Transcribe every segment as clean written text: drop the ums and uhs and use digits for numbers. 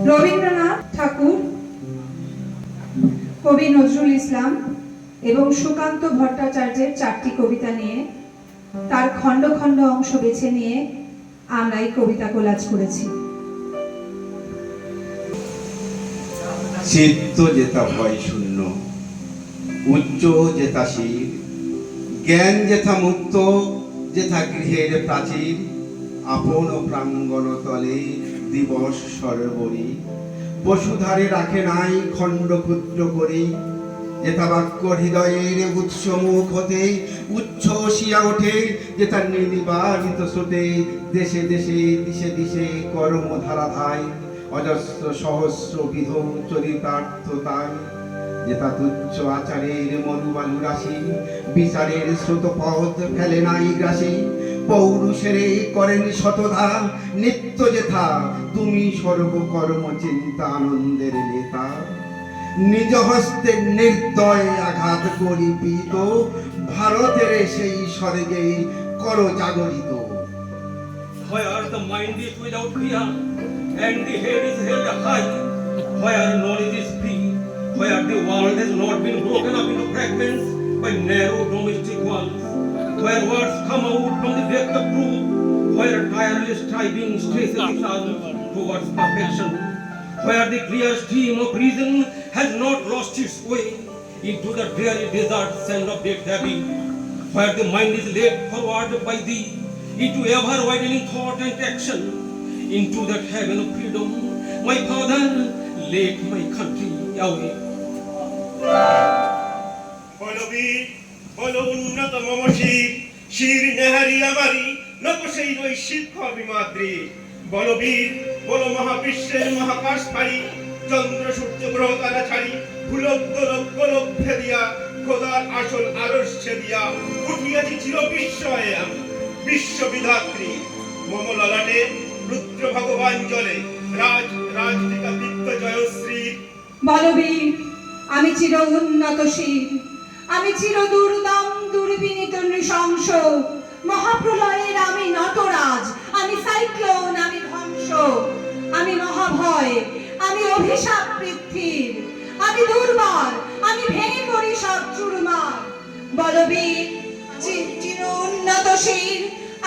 রবীন্দ্রনাথ ঠাকুর, কবি নজরুল ইসলাম এবং সুকান্ত ভট্টাচার্যের 4টি কবিতা নিয়ে তার খণ্ড খণ্ড অংশ বেছে নিয়ে আমরা এই কবিতা কোলাজ করেছি। চিত্ত যেতা ভয় শূন্য, উচ্চ যেতা শির, জ্ঞান যেথা মুক্ত, যেথা গৃহের প্রাচীর, আপন প্রাঙ্গণ তলে দিবস সরবরি, বসুধারে রাখে নাই খণ্ড ক্ষুদ্র করি, যেথা বাক্য হৃদয়ের উৎস মুখ হতে উচ্ছ্বসিয়া ওঠে, যেথা নির্বাচিত স্রোতে দেশে দেশে দিশে দিশে কর্মধারা ধায়, অজস্র সহস্র বিধ চরিতার্থতায়, যেথা তুচ্ছ আচারের মনুবালু রাশি, বিচারের স্রোতপথ ফেলে নাই গ্রাসী, পৌরুষেরে করেন শতধা নিত্য যেথা, তুমি সর্বকর্ম চিন্তা আনন্দের নেতা, নিজ হস্তে নির্দয় আঘাত করি পীত, ভারতের সেই স্বর্গে কর জাগরিত। Where the mind is without fear and the head is held high, where knowledge is free, where the world has not been broken up into fragments by narrow domestic walls, where words come out from the depth of truth, where tireless striving stresses the sun towards perfection, where the clear stream of reason has not lost its way into the dreary desert sand of death habit, where the mind is led forward by thee into ever-widening thought and action, into that heaven of freedom, my father, let my country away. বলো বীর, বলো উন্নত মম শির, শির নেহারি আমারি, নত সেই নৈশিক্ষ বিমাদ্রি। বলো বীর, বলো মহাবিশ্বের মহাকাশ পারি, চন্দ্র সূর্য গ্রহ তারা ছাড়ি, ভুলক দোলক গোলক ফেদিয়া, খোদার আসল আরস্যে দিয়া, উঠিয়াছি চির বিস্ময়ে আমি, বিশ্ববিধাত্রী। মম ললাটে রুদ্র ভগবান জলে, রাজ রাজটিকা দীপ্ত জয়শ্রী। বলবীর, আমি চির উন্নতশীল, আমি চির দুর্দম দুর্বিনীত নৃশংস, মহাপ্রলয়ের আমি নটরাজ, আমি সাইক্লোন, আমি ধ্বংস, আমি মহাভয়, আমি অভিশাপ পৃথ্বীর, আমি দুর্বার, আমি ভেঙে পড়ি সব চুরমার। বলবীর, চির উন্নতশীল,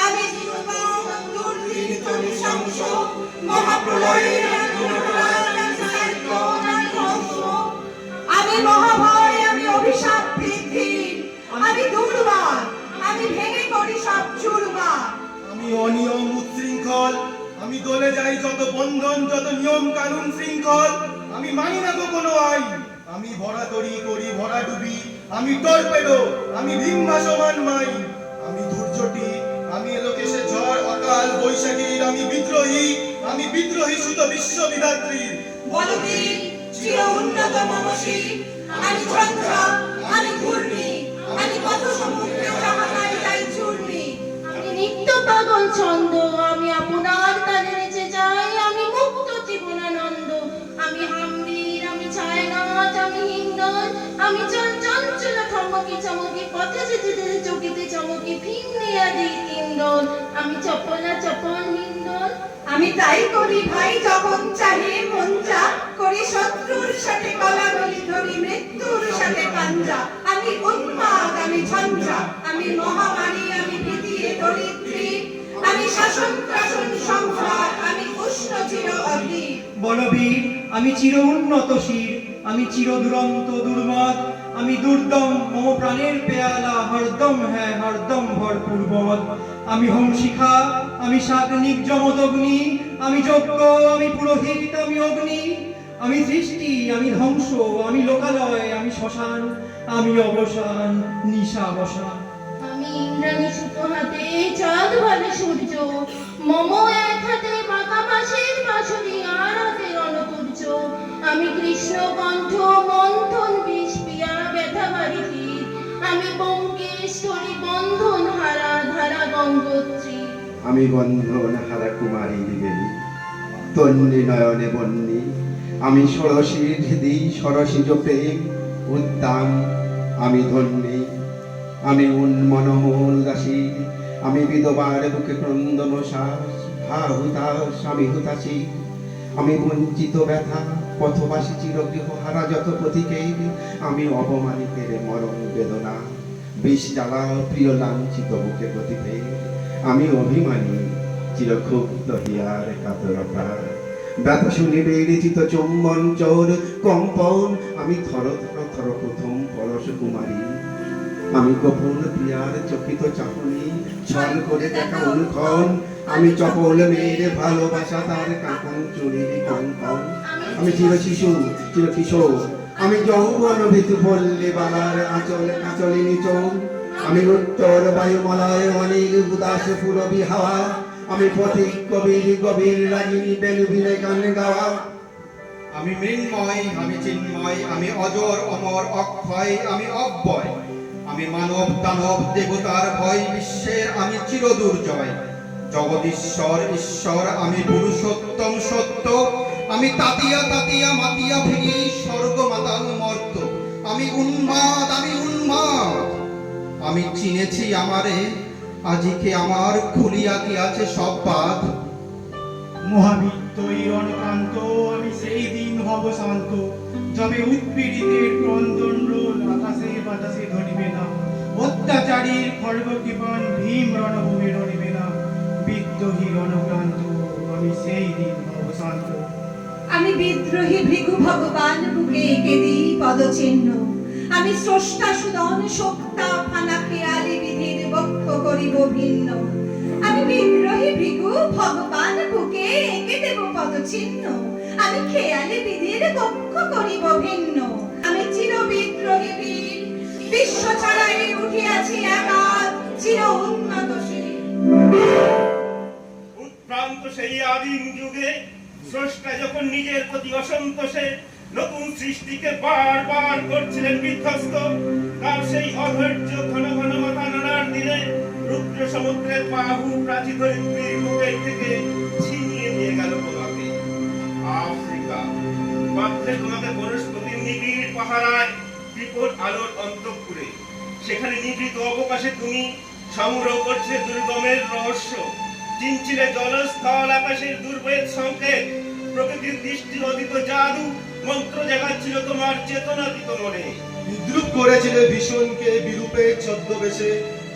আমি দুর্দম দুর্বিনীত নৃশংস, মহাপ্রলয়ের আমি নটরাজ, আমি সাইক্লোন, আমি ধ্বংস, আমি মহাভয়, আমি অভিশাপ পৃথ্বীর, আমি দুর্বার, আমি ভেঙে পড়ি সব চুরমার। আমি অনিয়ম উচ্ছৃঙ্খল, আমি দলে যাই যত বন্ধন, যত নিয়ম কানুন শৃঙ্খল, আমি মানি না কোনো আইন, আমি ভরা তরি করি ভরা ডুবি, আমি টর্পেডো, আমি ভিমভাসমান মাই, আমি দুর্যোটি, আমি এলোকেশে ঝড় অকাল বৈশাখীর, আমি বিদ্রোহী সুত বিশ্ববিধাত্রীর। বলবীর, চির উন্নত মমশীল, আমি ঝঞ্ঝা, আমি ঘূর্ণি, আমি কত সমুদ্রে চাহানায় যাই চূর্ণি, আমি নিত্য পাগল ছন্দ, আমি আপনার তালে নেচে যাই, আমি মুক্ত জীবনানন্দ, আমি হাম্বির, আমি ছায়নাথ, আমি হিন্দন, আমি চঞ্চল থমকি চমকি, পথে যেতে যেতে চকিতে চমকি, ভিন্নি আদি তিনদল, আমি চপলা চপল হিন্দন। আমি তাই করি ভাই যখন চাহে মন যা, করি শত্রুর সাথে গলাগলি ধরি মৃত্যুর সাথে পাঞ্জা, আমি উন্মাদ, আমি ঝঞ্ঝা, আমি মহামারী, আমি ভীতিয়ে দরিদ্রী, আমি শাসন প্রাসন সংহার, আমি উষ্ণ চির অগ্নি। বলবীর, আমি চির উন্নতশীল, আমি চির দুরন্ত দুর্মদ, আমি দুর্দম, মম প্রাণের পেয়ালা হরদম হ্যাঁ হরদম ভরপুর মদ, আমি হোম শিখা, আমি সাগ্নিক যমদগ্নি, আমি যজ্ঞ, আমি পুরোহিত, আমি অগ্নি, আমি সৃষ্টি, আমি ধ্বংস, আমি লোকালয়, আমি শ্মশান, আমি অবসান, নিশাবসান। আমি ইন্দ্রাণী সুত হাতে চাঁদ ভালে সূর্য, মম এক হাতে বাঁকা বাঁশের বাঁশরি, আর হাতে রণতুর্য, আমি কৃষ্ণ কণ্ঠ মন্থন বিষ পিয়া ব্যথা বাড়ি তীর, আমি বঙ্কেশ্বরী বন্ধন হারা ধারা গঙ্গোত্রী। আমি বন্ধন হারা কুমারী দেবী, তন্নি নয়নে বন্নি, আমি ষোড়শীর হৃদি সরসিজ প্রেম উদ্দাম, আমি ধন্যী। আমি উন্মনমূল দাসী, আমি বিধবার বুকে ক্রন্দন শ্বাস, হা হুতাশ আমি হুতাশী, আমি বঞ্চিত ব্যথা পথবাসী চিরগৃহ হারা যত প্রতীকের, আমি অপমানিতের মরণ বেদনা, বিষ জ্বালা প্রিয় লাঞ্ছিত বুকে প্রতিভেদ, আমি অভিমানী চিরক্ষুব্ধ হিয়ার কাতরতা, ব্যথা শুনিবে চিত চুম্বন চোর কম্পন, আমি থর থর থর প্রথম পরশ কুমারী, আমি গোপন প্রিয়ার চকিত চাহনি ছল করে দেখা অনুক্ষণ, আমি চপল মেয়ের ভালোবাসা তার কাকন চুরির কঙ্কন, আমি চির শিশু চির কিশোর, আমি যৌবন ভিতু পল্লী বালার আঁচল কাঁচলিনী চোর, আমি উত্তর বায়ুমলায় অনিল উদাস পুরবী হাওয়া, আমি পথিক কবির গভীর রাগিনী বেনু বিনে গান গাওয়া, আমি মৃন্ময়, আমি চিন্ময়, আমি অজর অমর অক্ষয়, আমি অব্যয়, আমি মানব দানব দেবতার ভয়, বিশ্বের আমি চিরদুর্জয়, জগদীশ্বর ঈশ্বর, আমি পুরুষোত্তম সত্য, আমি তাতিয়া তাতিয়া মাতিয়া ভেঙি স্বর্গ মাতাল মর্ত, আমি উন্মাদ, আমি উন্মাদ, আমি চিনেছি আমারে, আজিকে আমার খুলিয়া কি আছে সব বাদ। মহাবিত্ত অনকান্ত, আমি সেই দিন হব শান্ত, যবে উৎপীড়িতের ক্রন্দন রোল আকাশে বাতাসে ধরিবে না, অত্যাচারীর খড়গ কৃপণ ভীম রণভূমে রণিবে না, বিদ্রোহী রণক্রান্ত, আমি সেই দিন হব শান্ত। আমি বিদ্রোহী ভৃগু ভগবান বুকে এঁকে দিই পদচিহ্ন, আমি স্রষ্টা সুদন শক্তা ফানা খেয়ালি বিধির বক্ষ করিব ভিন্ন, আমি বিদ্রোহী ভৃগু ভগবান বুকে এঁকে দেব পদচিহ্ন, আমি খেয়ালি বিধির বক্ষ করিব ভিন্ন, আমি চির বিদ্রোহী বীর বিশ্ব ছাড়াই উঠিয়াছি একাদ চির উন্নত শির। উৎক্রান্ত সেই আদিম যুগে স্রষ্টা যখন নিজের প্রতি অসন্তোষে নতুন সৃষ্টিকে বারবার করছিলেন বিধ্বস্ত, তার সেই অধৈর্য ঘন ঘন মাথা নাড়ার দিনে রুদ্র সমুদ্রের বাহু প্রাচী ধরিত্রীর বুকের থেকে ছিনিয়ে নিয়ে গেল তোমাকে আফ্রিকা, পাত্রে তোমাকে বনস্পতির নিবিড় পাহারায় বিপদ আলোর অন্তঃপুরে, সেখানে নিভৃত অবকাশে তুমি সংগ্রহ করছে দুর্গমের রহস্য, চিনছিলে জলস্থল আকাশের দুর্ভেদ সংকেত, প্রকৃতির দৃষ্টি অতীত জাদু মন্ত্র জাগাচ্ছিল তোমার চেতনাতীত মনে, বিদ্রুপ করেছিলে ভীষণকে বিরূপের ছদ্মবেশে,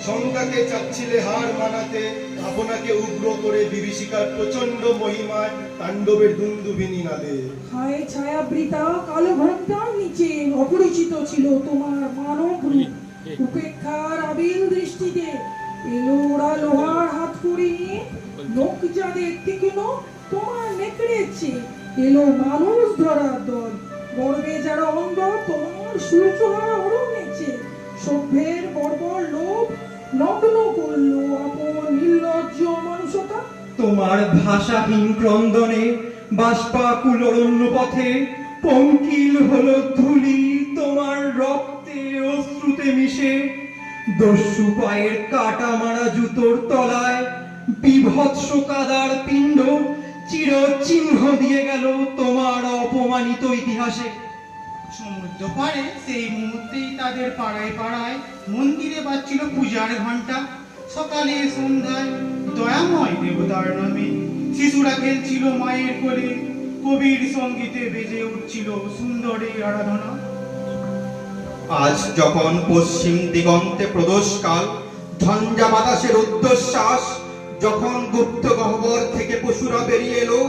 শঙ্কাকে চাচ্ছিলে হার মানাতে, আপনাকে উগ্র করে বিভীষিকার প্রচন্ড মহিমায় তাণ্ডবের দুন্দুভিনী নাদে। হায় ছায়াবৃতা কালো ঘণ্টার নিচে অপরিচিত ছিল তোমার মানব রূপ, উপেক্ষার আবিল দৃষ্টিতে এলো ওরা লোহার হাত করে নিয়ে, লোক যাদের তীক্ষ্ণ তোমার নেকড়েছে, এলো মানুষ ধরার দল, গর্বে যারা অন্ধ তোমার সূর্যহারা অরণ্যেছে, সভ্যের বর্বর লোভ নগ্ন করলো আপন নির্লজ্জ মানুষতা, তোমার ভাষাহীন ক্রন্দনে বাষ্পাকুল অরণ্য পথে পঙ্কিল হলো ধুলি তোমার রক্তে অশ্রুতে মিশে, দস্যু পায়ের কাটা মারা জুতোর তলায় বিভৎস কাদার পিণ্ড চির চিহ্ন দিয়ে গেল তোমার অপমানিত ইতিহাসে। সমুদ্র পাড়ে সেই মুহূর্তেই তাদের পাড়ায় পাড়ায় মন্দিরে বাজছিল পূজার ঘন্টা, সকালে সন্ধ্যায় দয়াময় দেবতার নামে শিশুরা খেলছিল মায়ের কোলে, কবির সঙ্গীতে বেজে উঠছিল সুন্দরের আরাধনা। আজ যখন পশ্চিম দিগন্তে প্রদোষকাল, ঝঞ্ঝা বাতাসের উদ্ধশ্বাস, যখন গুপ্ত গহ্বর থেকে পশুরা বেরিয়ে এলো,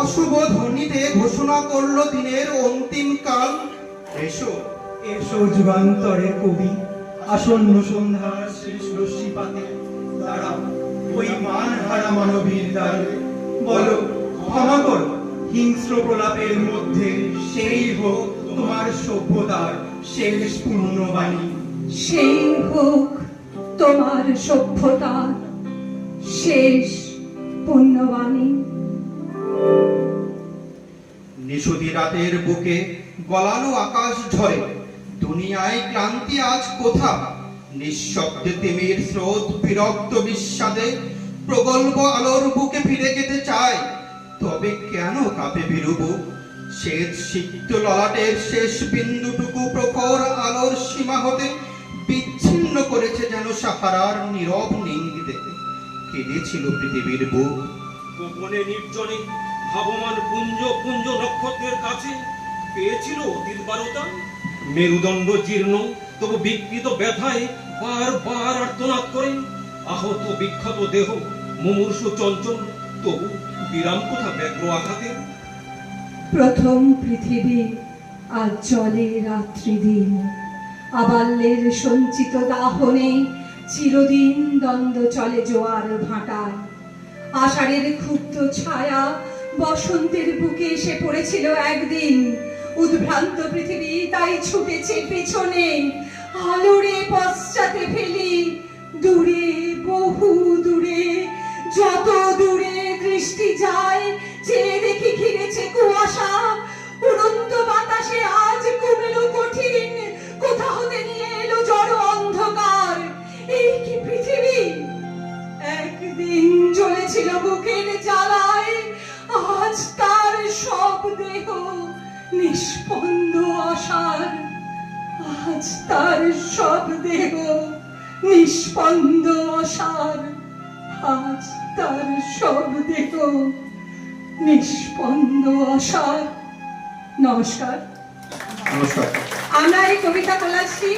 অশুভ ধ্বনিতে ঘোষণা করলো দিনের অন্তিম কাল, এসো এসো যুগান্তরের কবি, আসন্ন সন্ধ্যার শেষ রশ্মিপাতে দাঁড়াও ওই মানহারা মানবীর দ্বারে, বলো ক্ষমা করো হিংস্র প্রলাপের মধ্যে, সেই হোক তোমার সভ্যতার শেষ পূর্ণবাণী, সেই হোক তোমার সভ্যতার শেষ পুণ্যবাণী। নিশতি রাতের বুকে গলানো আকাশ ঝরে, দুনিয়ায় ক্লান্তি আজ কোথা, নিঃশব্দে তিমির স্রোত বিরক্ত বিস্বাদে প্রগল্ভ আলোর বুকে ফিরে যেতে চায়, তবে কেন কাঁপে বিরূপ, শ্বেত সিক্ত ললাটের শেষ বিন্দুটুকু প্রখর আলোর সীমা হতে বিচ্ছিন্ন করেছে যেন সাহারার নীরব নিংড়িতে। কেঁদেছিল পৃথিবীর বুক। গোপনে নির্জনে ভাবমান পুঞ্জ পুঞ্জ নক্ষত্রের কাছে পেয়েছিল অতীত বারতা। মেরুদণ্ড জীর্ণ তবু বিকৃত ব্যথায় বারবার আর্তনাদ করে। আহত বিক্ষত দেহ মুমূর্ষু চঞ্চল, তবু বিরাম কোথা ব্যগ্র আঘাতে। প্রথম পৃথিবী আজ জলে রাত্রি দিন, আবাল্যের সঞ্চিত দাহনে চিরদিন দ্বন্দ্ব চলে জোয়ার ভাটায়। আষাঢ়ের ক্ষুব্ধ ছায়া বসন্তের বুকে এসে পড়েছিল একদিন। উদ্ভ্রান্ত পৃথিবী তাই ছুটেছে পেছনে, আলোরে পশ্চাতে ফেলি। দূরে বহু দূরে, যত দূরে দৃষ্টি যায়, চেয়ে দেখি ঘিরেছে কুয়াশা। উড়ন্ত বাতাসে আজ কমেলো কঠিন, কোথা হতে নিয়ে এলো জড় অন্ধকার। এই কি পৃথিবী? একদিন জ্বলেছিল বুকের জ্বালায়, আজ তার সব দেহ নিষ্পন্দ আশার। আজ তার সব দেহ নিষ্পন্দ আশার। আজ তার সব দেহ নিষ্পন্দ আশার। নমস্কার। নমস্কার। আমরা এই কবিতা কোলাজটি